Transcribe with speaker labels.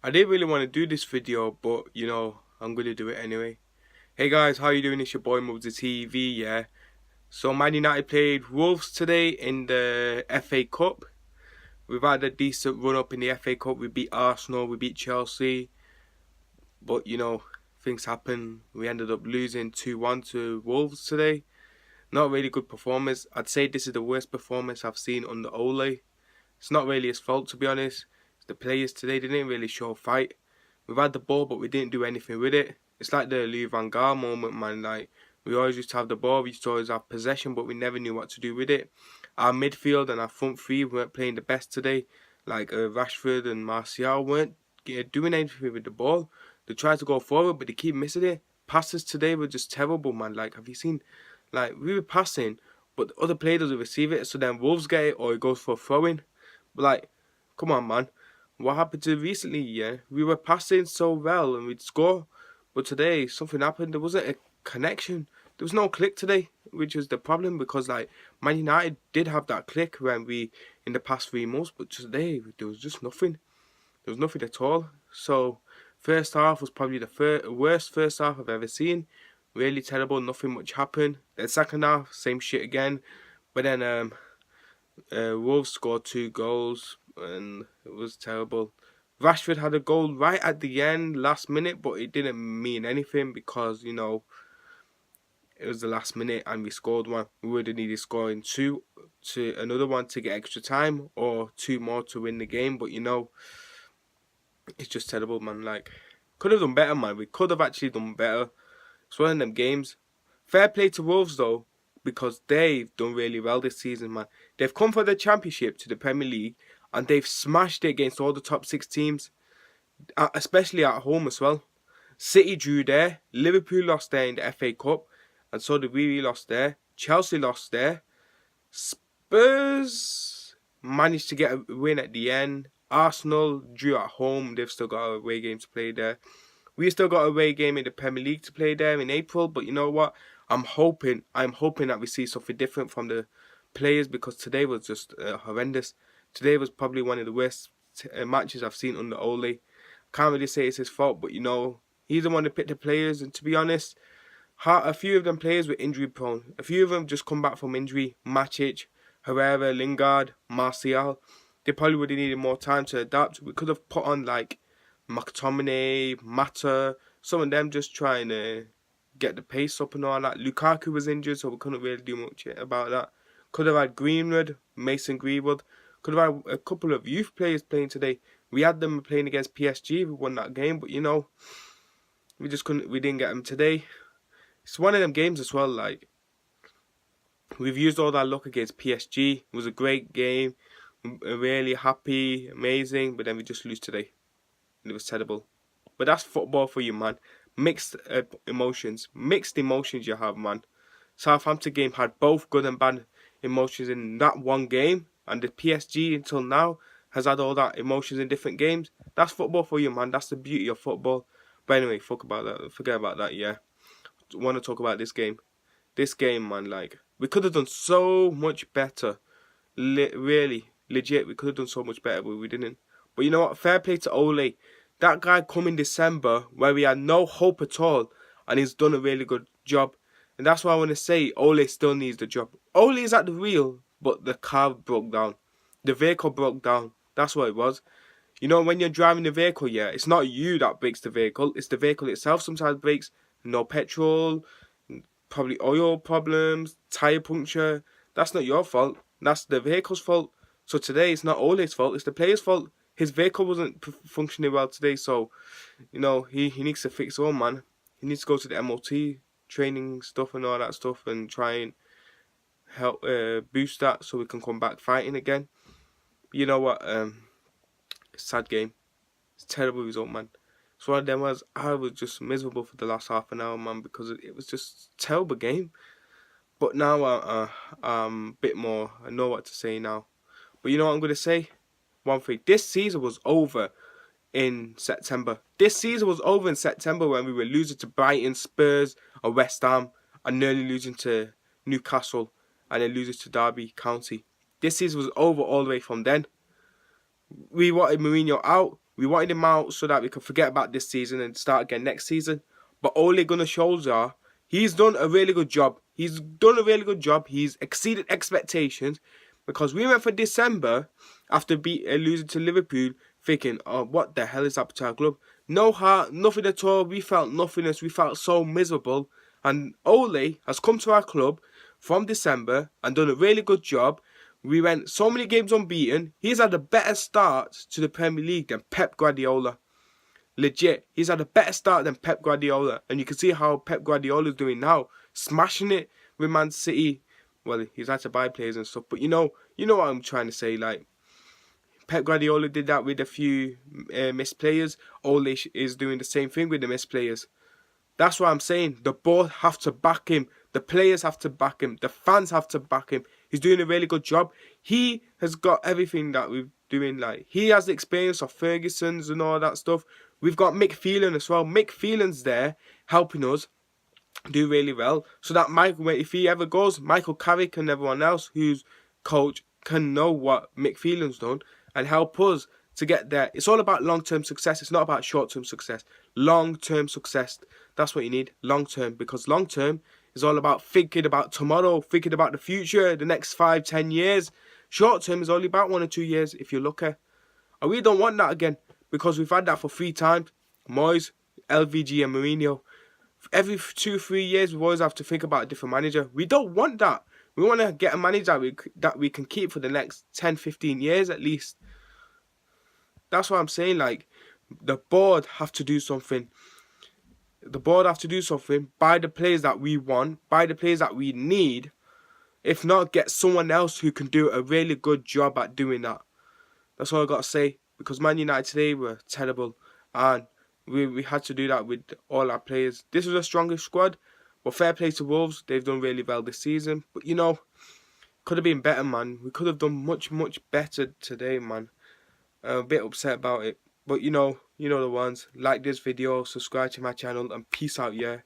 Speaker 1: I didn't really want to do this video, but I'm gonna do it anyway. Hey guys, how you doing? It's your boy Mubsy TV, yeah. So Man United played Wolves today in the FA Cup. We've had a decent run up in the FA Cup. We beat Arsenal, we beat Chelsea, but things happen. We ended up losing 2-1 to Wolves today. Not really good performance. I'd say this is the worst performance I've seen under Ole. It's not really his fault, to be honest. The players today didn't really show fight. We've had the ball, but we didn't do anything with it. It's like the Louis van Gaal moment, man. Like, we always used to have the ball, we used to always have possession, but we never knew what to do with it. Our midfield and our front three weren't playing the best today. Like, Rashford and Martial weren't doing anything with the ball. They tried to go forward, but they keep missing it. Passes today were just terrible, man. Like, have you seen? Like, we were passing, but the other player doesn't receive it, so then Wolves get it, or it goes for a throw-in. But, like, come on, man. What happened to recently, yeah? We were passing so well and we'd score. But today, something happened. There wasn't a connection. There was no click today, which was the problem because, like, Man United did have that click when in the past 3 months, but today, there was just nothing. There was nothing at all. So, first half was probably the worst first half I've ever seen. Really terrible, nothing much happened. Then second half, same shit again. But then Wolves scored 2 goals and it was terrible. Rashford had a goal right at the end, last minute, but it didn't mean anything because, it was the last minute and we scored one. We would have needed scoring two to another one to get extra time or two more to win the game, but it's just terrible, man. Like, could have done better, man. We could have actually done better. It's one of them games. Fair play to Wolves, though, because they've done really well this season, man. They've come for the Championship to the Premier League, and they've smashed it against all the top 6 teams, especially at home as well. City drew there, Liverpool lost there in the FA Cup, and so did we lost there. Chelsea lost there. Spurs managed to get a win at the end. Arsenal drew at home. They've still got a away game to play there. We still got a away game in the Premier League to play there in April. But you know what? I'm hoping that we see something different from the players because today was just horrendous. Today was probably one of the worst matches I've seen under Ole. Can't really say it's his fault, but he's the one that picked the players. And to be honest, a few of them players were injury prone. A few of them just come back from injury. Matic, Herrera, Lingard, Martial. They probably would have needed more time to adapt. We could have put on like McTominay, Mata, some of them just trying to get the pace up and all that. Lukaku was injured, so we couldn't really do much about that. Could have had Greenwood, Mason Greenwood. Could have had a couple of youth players playing today. We had them playing against PSG. We won that game, but we just couldn't. We didn't get them today. It's one of them games as well. Like, we've used all that luck against PSG. It was a great game. Really happy, amazing, but then we just lose today. It was terrible. But that's football for you, man. Mixed emotions. Mixed emotions you have, man. Southampton game had both good and bad emotions in that one game. And the PSG until now has had all that emotions in different games. That's football for you, man. That's the beauty of football. But anyway, forget about that, yeah. I want to talk about this game. This game, man, like, we could have done so much better. Really, legit, we could have done so much better, but we didn't. But you know what? Fair play to Ole. That guy come in December where we had no hope at all, and he's done a really good job. And that's why I want to say Ole still needs the job. Ole is at the wheel, but the car broke down. The vehicle broke down. That's what it was. When you're driving the vehicle, yeah, it's not you that breaks the vehicle. It's the vehicle itself sometimes breaks. No petrol, probably oil problems, tire puncture. That's not your fault. That's the vehicle's fault. So today it's not Ole's fault. It's the player's fault. His vehicle wasn't functioning well today, so he needs to fix it all, man. He needs to go to the MOT training stuff and all that stuff and try and help boost that so we can come back fighting again. But you know what? Sad game. It's a terrible result, man. So one of them was I was just miserable for the last half an hour, man, because it was just a terrible game. But now I'm a bit more. I know what to say now. But you know what I'm gonna say? One thing. This season was over in September. This season was over in September when we were losing to Brighton, Spurs, and West Ham, and nearly losing to Newcastle, and then losing to Derby County. This season was over all the way from then. We wanted Mourinho out. We wanted him out so that we could forget about this season and start again next season. But Ole Gunnar Solskjaer, he's done a really good job. He's exceeded expectations, because we went for December after losing to Liverpool thinking, oh, what the hell is happening to our club? No heart, nothing at all. We felt nothingness. We felt so miserable. And Ole has come to our club from December and done a really good job. We went so many games unbeaten. He's had a better start to the Premier League than Pep Guardiola. Legit, he's had a better start than Pep Guardiola. And you can see how Pep Guardiola is doing now. Smashing it with Man City. Well, he's had to buy players and stuff. But you know what I'm trying to say. Like, Pep Guardiola did that with a few missed players. Ole is doing the same thing with the missed players. That's what I'm saying. The board have to back him. The players have to back him. The fans have to back him. He's doing a really good job. He has got everything that we're doing. Like, he has the experience of Ferguson's and all that stuff. We've got Mick Phelan as well. Mick Phelan's there helping us do really well. So that if he ever goes, Michael Carrick and everyone else who's coach can know what Mick Phelan's done and help us to get there. It's all about long-term success. It's not about short-term success. Long-term success. That's what you need. Long-term. Because long-term is all about thinking about tomorrow, thinking about the future, the next 5-10 years. Short-term is only about 1 or 2 years if you're lucky. And we don't want that again, because we've had that for 3 times. Moyes, LVG and Mourinho. Every 2-3 years, we always have to think about a different manager. We don't want that. We want to get a manager that we can keep for the next 10-15 years at least. That's what I'm saying. Like, the board have to do something. The board have to do something. Buy the players that we want. Buy the players that we need. If not, get someone else who can do a really good job at doing that. That's all I got to say. Because Man United today were terrible. And we had to do that with all our players. This was a stronger squad. But fair play to Wolves. They've done really well this season. But, you know, could have been better, man. We could have done much, much better today, man. I'm a bit upset about it. But, you know the ones. Like this video, subscribe to my channel, and peace out, yeah.